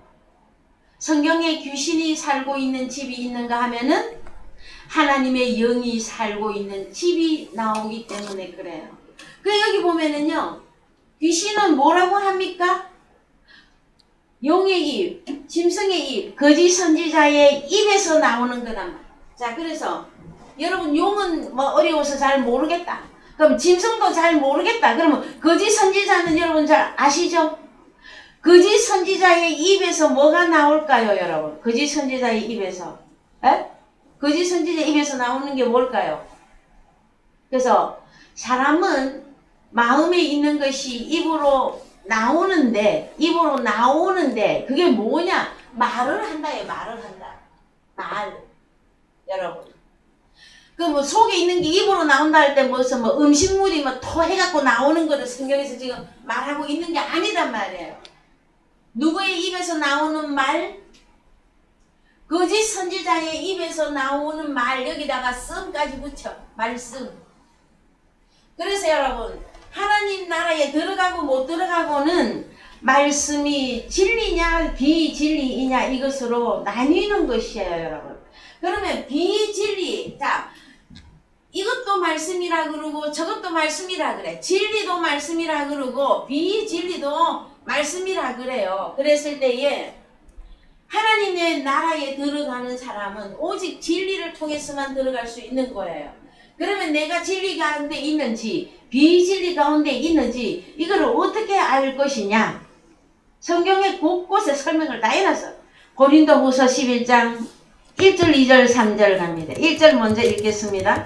성경에 귀신이 살고 있는 집이 있는가 하면은 하나님의 영이 살고 있는 집이 나오기 때문에 그래요. 그 여기 보면은요 귀신은 뭐라고 합니까? 용의 입, 짐승의 입, 거짓 선지자의 입에서 나오는 거란 말이에요. 자, 그래서 여러분 용은 뭐 어려워서 잘 모르겠다. 그럼 짐승도 잘 모르겠다. 그러면 거짓 선지자는 여러분 잘 아시죠? 거짓 선지자의 입에서 뭐가 나올까요, 여러분? 거짓 선지자의 입에서. 에? 거짓 선지자의 입에서 나오는 게 뭘까요? 그래서 사람은 마음에 있는 것이 입으로 나오는데 그게 뭐냐? 말을 한다요. 말을 한다. 말. 여러분. 그 뭐 속에 있는 게 입으로 나온다 할 때 무슨 뭐 음식물이 뭐 토해갖고 나오는 거를 성경에서 지금 말하고 있는 게 아니란 말이에요. 누구의 입에서 나오는 말? 거짓 선지자의 입에서 나오는 말. 여기다가 씀까지 붙여. 말씀. 그래서 여러분 하나님 나라에 들어가고 못 들어가고는 말씀이 진리냐 비진리이냐 이것으로 나뉘는 것이에요, 여러분. 그러면 비진리, 자 이것도 말씀이라 그러고 저것도 말씀이라 그래. 진리도 말씀이라 그러고 비진리도 말씀이라 그래요. 그랬을 때에 하나님의 나라에 들어가는 사람은 오직 진리를 통해서만 들어갈 수 있는 거예요. 그러면 내가 진리 가운데 있는지 비진리 가운데 있는지 이걸 어떻게 알 것이냐. 성경에 곳곳에 설명을 다 해놨어. 고린도후서 11장 1절 2절 3절 갑니다. 1절 먼저 읽겠습니다.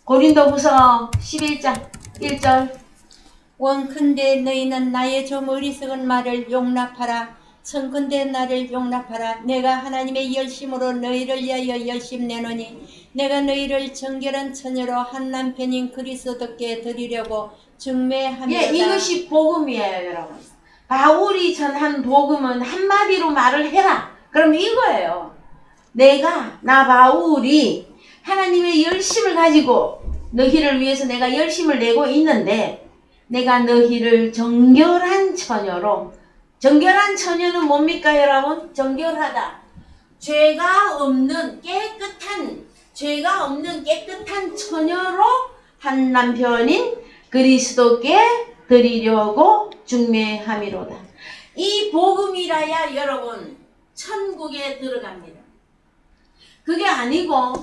고린도후서 11장 1절. 원컨대 너희는 나의 좀 어리석은 말을 용납하라. 청컨대 나를 용납하라. 내가 하나님의 열심으로 너희를 위하여 열심 내노니 내가 너희를 정결한 처녀로 한 남편인 그리스도께 드리려고 중매합니다. 예, 이것이 복음이에요, 여러분. 바울이 전한 복음은 한마디로 말을 해라. 그럼 이거예요. 나 바울이 하나님의 열심을 가지고 너희를 위해서 내가 열심을 내고 있는데 내가 너희를 정결한 처녀로, 정결한 처녀는 뭡니까 여러분? 정결하다. 죄가 없는 깨끗한 처녀로 한 남편인 그리스도께 드리려고 중매함이로다. 이 복음이라야 여러분 천국에 들어갑니다. 그게 아니고,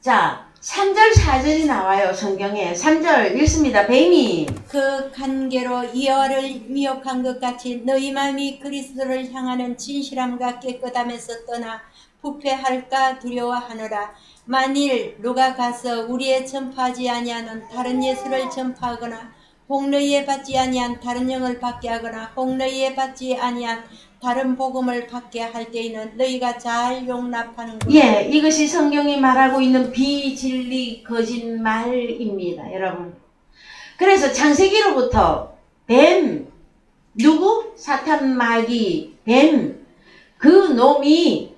자 3절 4절이 나와요. 성경에 3절 읽습니다. 뱀이 그 관계로 이어를 미혹한 것 같이 너희 마음이 그리스도를 향하는 진실함과 깨끗함에서 떠나 부패할까 두려워하노라. 만일 누가 가서 우리의 전파하지 아니하는 다른 예수를 전파하거나 복너희에 받지 아니한 다른 영을 받게 하거나 복너희에 받지 아니한 다른 복음을 받게 할 때에는 너희가 잘 용납하는 것. 예, 이것이 성경이 말하고 있는 비진리 거짓말입니다, 여러분. 그래서 창세기로부터 뱀, 누구? 사탄 마귀, 뱀, 그 놈이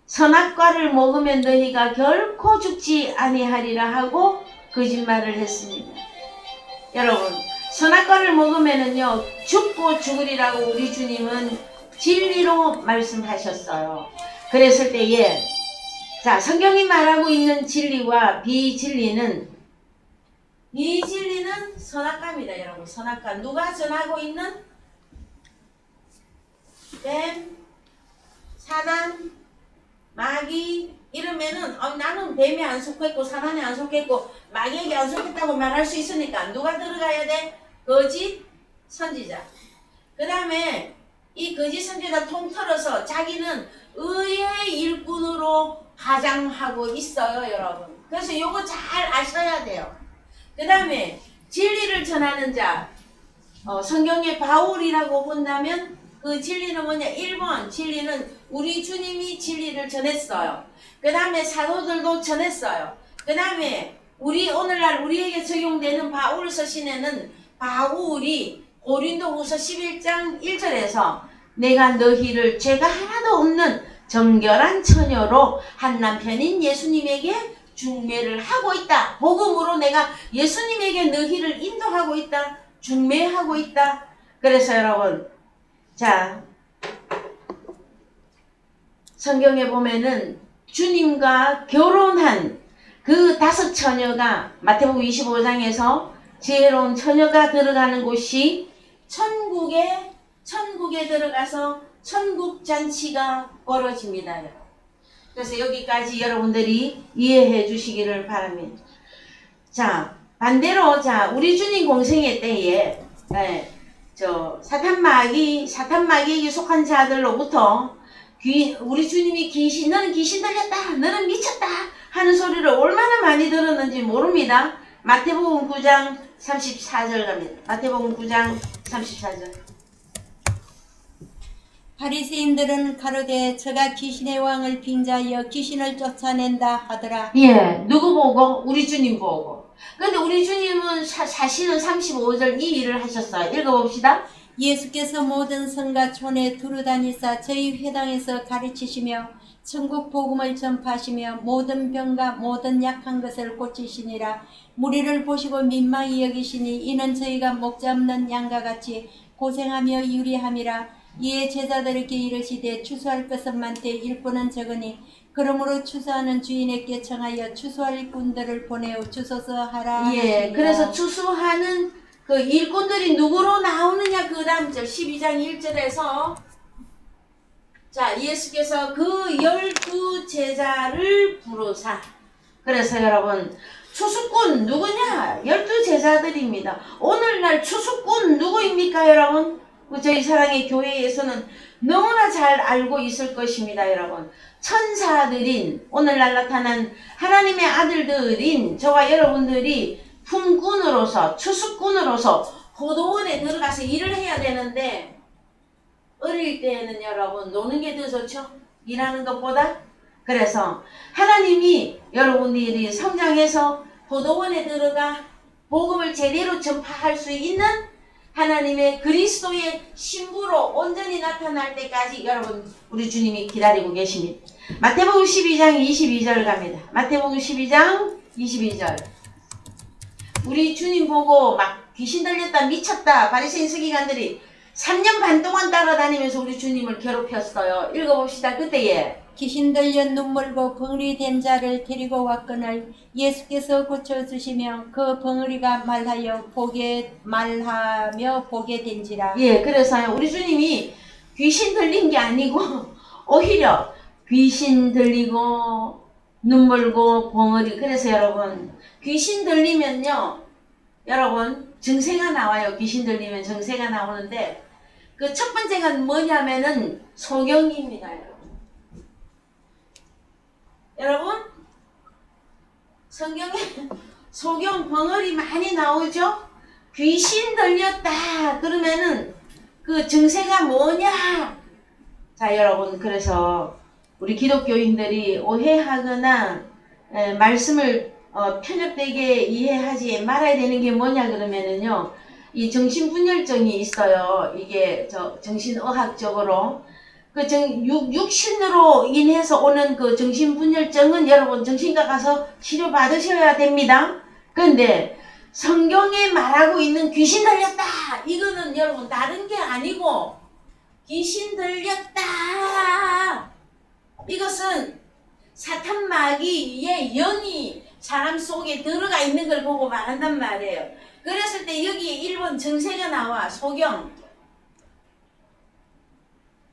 선악과를 먹으면 너희가 결코 죽지 아니하리라 하고 거짓말을 했습니다. 여러분, 선악과를 먹으면은요 죽고 죽으리라고 우리 주님은 진리로 말씀하셨어요. 그랬을 때에 자 성경이 말하고 있는 진리와 비진리는 선악과입니다. 여러분, 선악과. 누가 전하고 있는? 뱀, 사단, 마귀 이러면은 나는 뱀에 안 속했고 사단에 안 속했고 마귀에게 안 속했다고 말할 수 있으니까 누가 들어가야 돼? 거짓 선지자. 그 다음에 이 거짓 선지자 통틀어서 자기는 의의 일꾼으로 가장하고 있어요, 여러분. 그래서 이거 잘 아셔야 돼요. 그 다음에 진리를 전하는 자, 성경의 바울이라고 본다면 그 진리는 뭐냐? 1번 진리는 우리 주님이 진리를 전했어요. 그 다음에 사도들도 전했어요. 그 다음에 오늘날 우리에게 적용되는 바울서 신에는 바울이 고린도후서 11장 1절에서 내가 너희를 죄가 하나도 없는 정결한 처녀로 한 남편인 예수님에게 중매를 하고 있다. 복음으로 내가 예수님에게 너희를 인도하고 있다. 중매하고 있다. 그래서 여러분, 자 성경에 보면은 주님과 결혼한 그 5 처녀가 마태복음 25장에서 지혜로운 처녀가 들어가는 곳이 천국에 들어가서 천국 잔치가 벌어집니다. 그래서 여기까지 여러분들이 이해해 주시기를 바랍니다. 자 반대로 우리 주님 공생애 때에 사탄 마귀에게 속한 자들로부터 우리 주님이 너는 귀신 들렸다, 너는 미쳤다 하는 소리를 얼마나 많이 들었는지 모릅니다. 마태복음 9장 34절 갑니다. 마태복음 9장 34절. 바리새인들은 가로되 저가 귀신의 왕을 빙자하여 귀신을 쫓아낸다 하더라. 예, 누구 보고? 우리 주님 보고. 근데 우리 주님은 사실은 35절 이 일을 하셨어요. 읽어봅시다. 예수께서 모든 성과 촌에 두루다니사 저희 회당에서 가르치시며 천국 복음을 전파하시며 모든 병과 모든 약한 것을 고치시니라. 무리를 보시고 민망히 여기시니 이는 저희가 목자 없는 양과 같이 고생하며 유리함이라. 이에 제자들에게 이르시되 추수할 것은 많되 일꾼은 적으니 그러므로 추수하는 주인에게 청하여 추수할 꾼들을 보내어 주소서 하라 예, 하시니라. 그래서 추수하는 그 일꾼들이 누구로 나오느냐 그 다음 절 12장 1절에서 자 예수께서 그 12 제자를 부르사 그래서 여러분 추수꾼 누구냐? 12 제자들입니다. 오늘날 추수꾼 누구입니까 여러분? 저희 사랑의 교회에서는 너무나 잘 알고 있을 것입니다 여러분. 천사들인 오늘날 나타난 하나님의 아들들인 저와 여러분들이 품꾼으로서 추수꾼으로서 포도원에 들어가서 일을 해야 되는데 어릴 때에는 여러분 노는 게 더 좋죠? 일하는 것보다. 그래서 하나님이 여러분들이 성장해서 포도원에 들어가 복음을 제대로 전파할 수 있는 하나님의 그리스도의 신부로 온전히 나타날 때까지 여러분 우리 주님이 기다리고 계십니다. 마태복음 12장 22절 갑니다. 마태복음 12장 22절. 우리 주님 보고 막 귀신 들렸다 미쳤다 바리새인 서기관들이 3년 반 동안 따라다니면서 우리 주님을 괴롭혔어요. 읽어봅시다. 그때에 귀신 들려 눈물고 벙어리 된 자를 데리고 왔거늘 예수께서 고쳐주시며 그 벙어리가 말하며 보게 된지라. 예, 그래서 우리 주님이 귀신 들린 게 아니고 오히려 귀신 들리고 눈물고 벙어리. 그래서 여러분 귀신 들리면요 여러분 증세가 나와요. 귀신 들리면 증세가 나오는데 그 첫 번째가 뭐냐면은 소경입니다 여러분. 여러분 성경에 소경 벙어리 많이 나오죠. 귀신 들렸다 그러면은 그 증세가 뭐냐. 자 여러분 그래서 우리 기독교인들이 오해하거나 말씀을 편협되게 이해하지 말아야 되는 게 뭐냐 그러면은요 이 정신분열증이 있어요. 이게 정신의학적으로 그 육신으로 인해서 오는 그 정신분열증은 여러분 정신과 가서 치료 받으셔야 됩니다. 그런데 성경에 말하고 있는 귀신 들렸다 이거는 여러분 다른 게 아니고 귀신 들렸다 이것은 사탄 마귀의 영이 사람 속에 들어가 있는 걸 보고 말한단 말이에요. 그랬을 때 여기 1번 증세가 나와 소경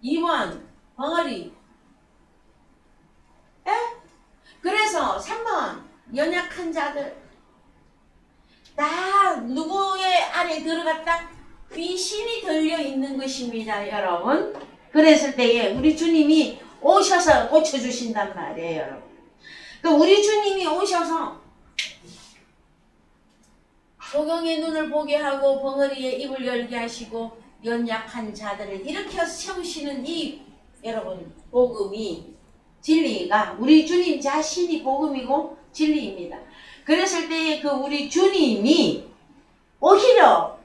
2번 벙어리 그래서 3번 연약한 자들 다 누구의 안에 들어갔다? 귀신이 들려 있는 것입니다 여러분. 그랬을 때에 우리 주님이 오셔서 고쳐주신단 말이에요 여러분. 그러니까 우리 주님이 오셔서 소경의 눈을 보게 하고 벙어리의 입을 열게 하시고 연약한 자들을 일으켜 세우시는 이 여러분 복음이 진리가 우리 주님 자신이 복음이고 진리입니다. 그랬을 때 그 우리 주님이 오히려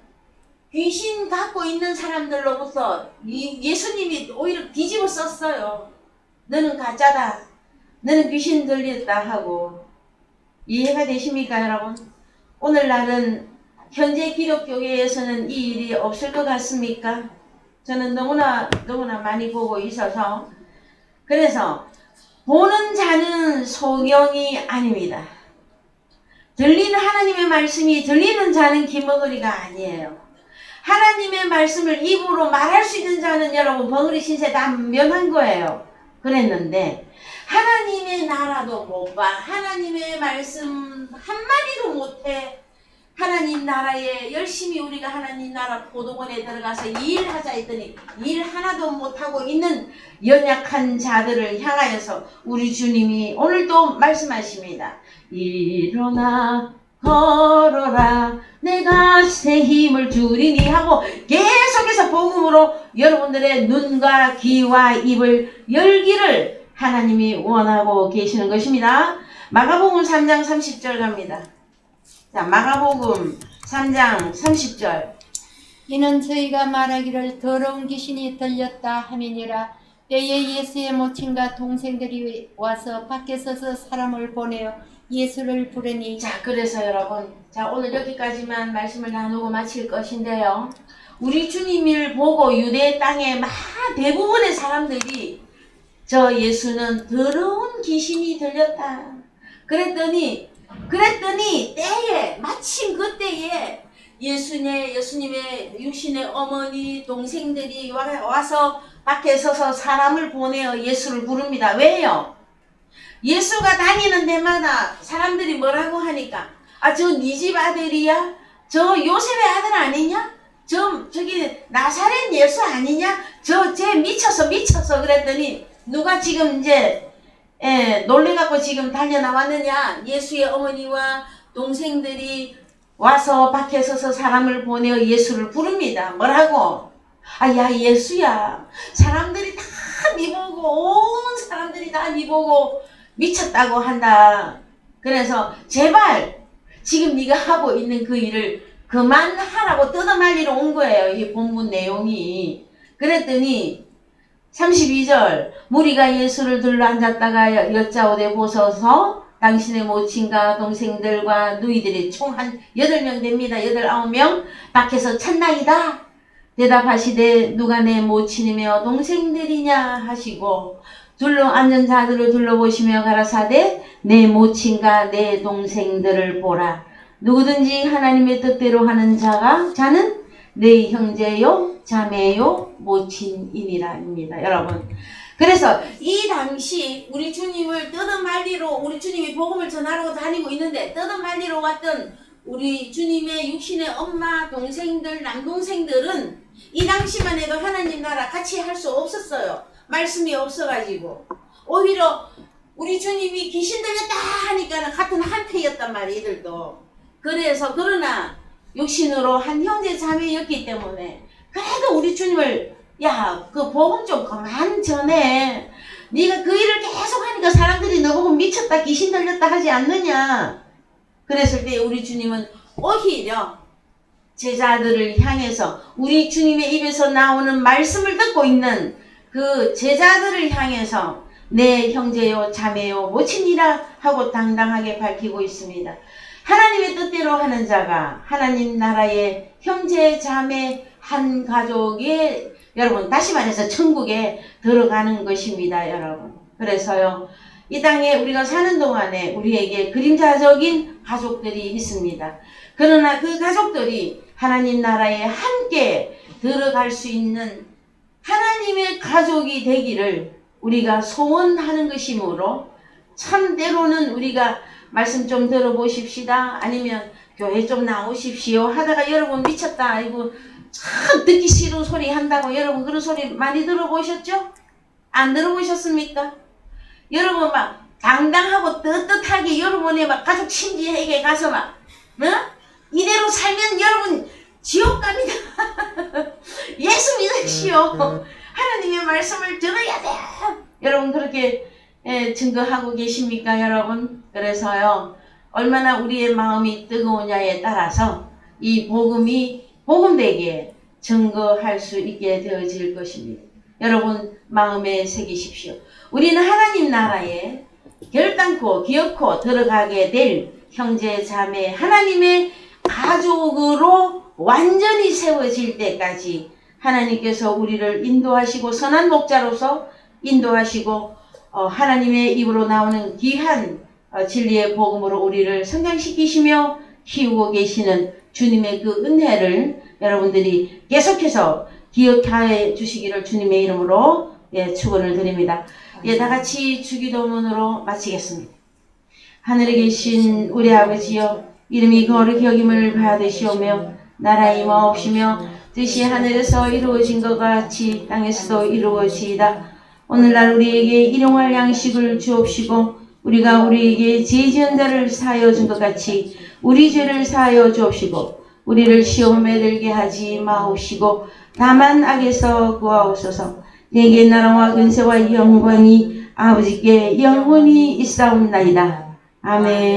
귀신 갖고 있는 사람들로부터 예수님이 오히려 뒤집어 썼어요. 너는 가짜다. 너는 귀신 들렸다 하고. 이해가 되십니까 여러분? 오늘날은 현재 기독교계에서는 이 일이 없을 것 같습니까? 저는 너무나 많이 보고 있어서. 그래서 보는 자는 소경이 아닙니다. 들리는 하나님의 말씀이 들리는 자는 기머거리가 아니에요. 하나님의 말씀을 입으로 말할 수 있는 자는 여러분 벙어리 신세 다 면한 거예요. 그랬는데 하나님의 나라도 못 봐. 하나님의 말씀 한마디도 못해. 하나님 나라에 열심히 우리가 하나님 나라 포도원에 들어가서 일하자 했더니 일 하나도 못하고 있는 연약한 자들을 향하여서 우리 주님이 오늘도 말씀하십니다. 일어나 걸어라 내가 새 힘을 주리니 하고 계속해서 복음으로 여러분들의 눈과 귀와 입을 열기를 하나님이 원하고 계시는 것입니다. 마가복음 3장 30절 갑니다. 자, 마가복음 3장 30절. 이는 저희가 말하기를 더러운 귀신이 들렸다 함이니라. 때에 예수의 모친과 동생들이 와서 밖에 서서 사람을 보내어 예수를 부르니. 자, 그래서 여러분, 자 오늘 여기까지만 말씀을 나누고 마칠 것인데요. 우리 주님을 보고 유대 땅의 대부분의 사람들이 저 예수는 더러운 귀신이 들렸다. 그랬더니 때에 마침 그때에 예수님의 육신의 어머니 동생들이 와서 밖에 서서 사람을 보내어 예수를 부릅니다. 왜요? 예수가 다니는 데마다 사람들이 뭐라고 하니까 저 네 집 아들이야? 저 요셉의 아들 아니냐? 저기 나사렛 예수 아니냐? 쟤 미쳤어 그랬더니 누가 지금 이제 놀래갖고 지금 달려나왔느냐? 예수의 어머니와 동생들이 와서 밖에 서서 사람을 보내어 예수를 부릅니다. 뭐라고? 야 예수야, 사람들이 다 네 보고 온 사람들이 다 네 보고 미쳤다고 한다. 그래서 제발 지금 네가 하고 있는 그 일을 그만하라고 뜯어말리러 온 거예요. 이 본문 내용이. 그랬더니 32절 무리가 예수를 둘러앉았다가 여짜오되 보소서 당신의 모친과 동생들과 누이들이 총 한 8명 됩니다. 8, 9명 밖에서 찾나이다. 대답하시되 누가 내 모친이며 동생들이냐 하시고 둘러앉은 자들을 둘러보시며 가라사대 내 모친과 내 동생들을 보라. 누구든지 하나님의 뜻대로 하는 자는 내 형제요 자매요 모친이니라입니다. 여러분, 그래서 이 당시 우리 주님을 뜯어말리러 우리 주님이 복음을 전하러 다니고 있는데 뜯어말리러 왔던 우리 주님의 육신의 엄마 동생들 남동생들은 이 당시만 해도 하나님 나라 같이 할 수 없었어요. 말씀이 없어가지고 오히려 우리 주님이 귀신 들렸다 하니까는 같은 한패였단 말이에요. 이들도. 그래서 그러나 육신으로 한 형제 자매였기 때문에 그래도 우리 주님을 그 복음 좀 그만 전해. 네가 그 일을 계속 하니까 사람들이 너 보고 미쳤다 귀신 들렸다 하지 않느냐. 그랬을 때 우리 주님은 오히려 제자들을 향해서 우리 주님의 입에서 나오는 말씀을 듣고 있는 그 제자들을 향해서 내 형제요 자매요 모친이라 하고 당당하게 밝히고 있습니다. 하나님의 뜻대로 하는 자가 하나님 나라의 형제 자매 한 가족의 여러분 다시 말해서 천국에 들어가는 것입니다. 여러분. 그래서요 이 땅에 우리가 사는 동안에 우리에게 그림자적인 가족들이 있습니다. 그러나 그 가족들이 하나님 나라에 함께 들어갈 수 있는 하나님의 가족이 되기를 우리가 소원하는 것이므로 참 때로는 우리가 말씀 좀 들어보십시다. 아니면 교회 좀 나오십시오. 하다가 여러분 미쳤다. 아이고 참 듣기 싫은 소리 한다고 여러분 그런 소리 많이 들어보셨죠? 안 들어보셨습니까? 여러분 막 당당하고 떳떳하게 여러분의 막 가족 친지에게 가서 막 이대로 살면 여러분 지옥 갑니다. 예수 믿으시오. 하나님의 말씀을 들어야 돼. 여러분 그렇게 증거하고 계십니까 여러분? 그래서요 얼마나 우리의 마음이 뜨거우냐에 따라서 이 복음이 복음되게 증거할 수 있게 되어질 것입니다. 여러분 마음에 새기십시오. 우리는 하나님 나라에 결단코 기어코 들어가게 될 형제 자매 하나님의 가족으로 완전히 세워질 때까지 하나님께서 우리를 인도하시고 선한 목자로서 인도하시고 하나님의 입으로 나오는 귀한 진리의 복음으로 우리를 성장시키시며 키우고 계시는 주님의 그 은혜를 여러분들이 계속해서 기억해 주시기를 주님의 이름으로 축원을 드립니다. 다 같이 주기도문으로 마치겠습니다. 하늘에 계신 우리 아버지여 이름이 거룩히 여김을 받으시오며 나라의 임하옵시며 뜻이 하늘에서 이루어진 것 같이 땅에서도 이루어지이다. 오늘날 우리에게 일용할 양식을 주옵시고 우리가 우리에게 죄 지은 자를 사하여 준 것 같이 우리 죄를 사하여 주옵시고 우리를 시험에 들게 하지 마옵시고 다만 악에서 구하옵소서. 내게 나라와 근세와 영광이 아버지께 영원히 있사옵나이다. 아멘.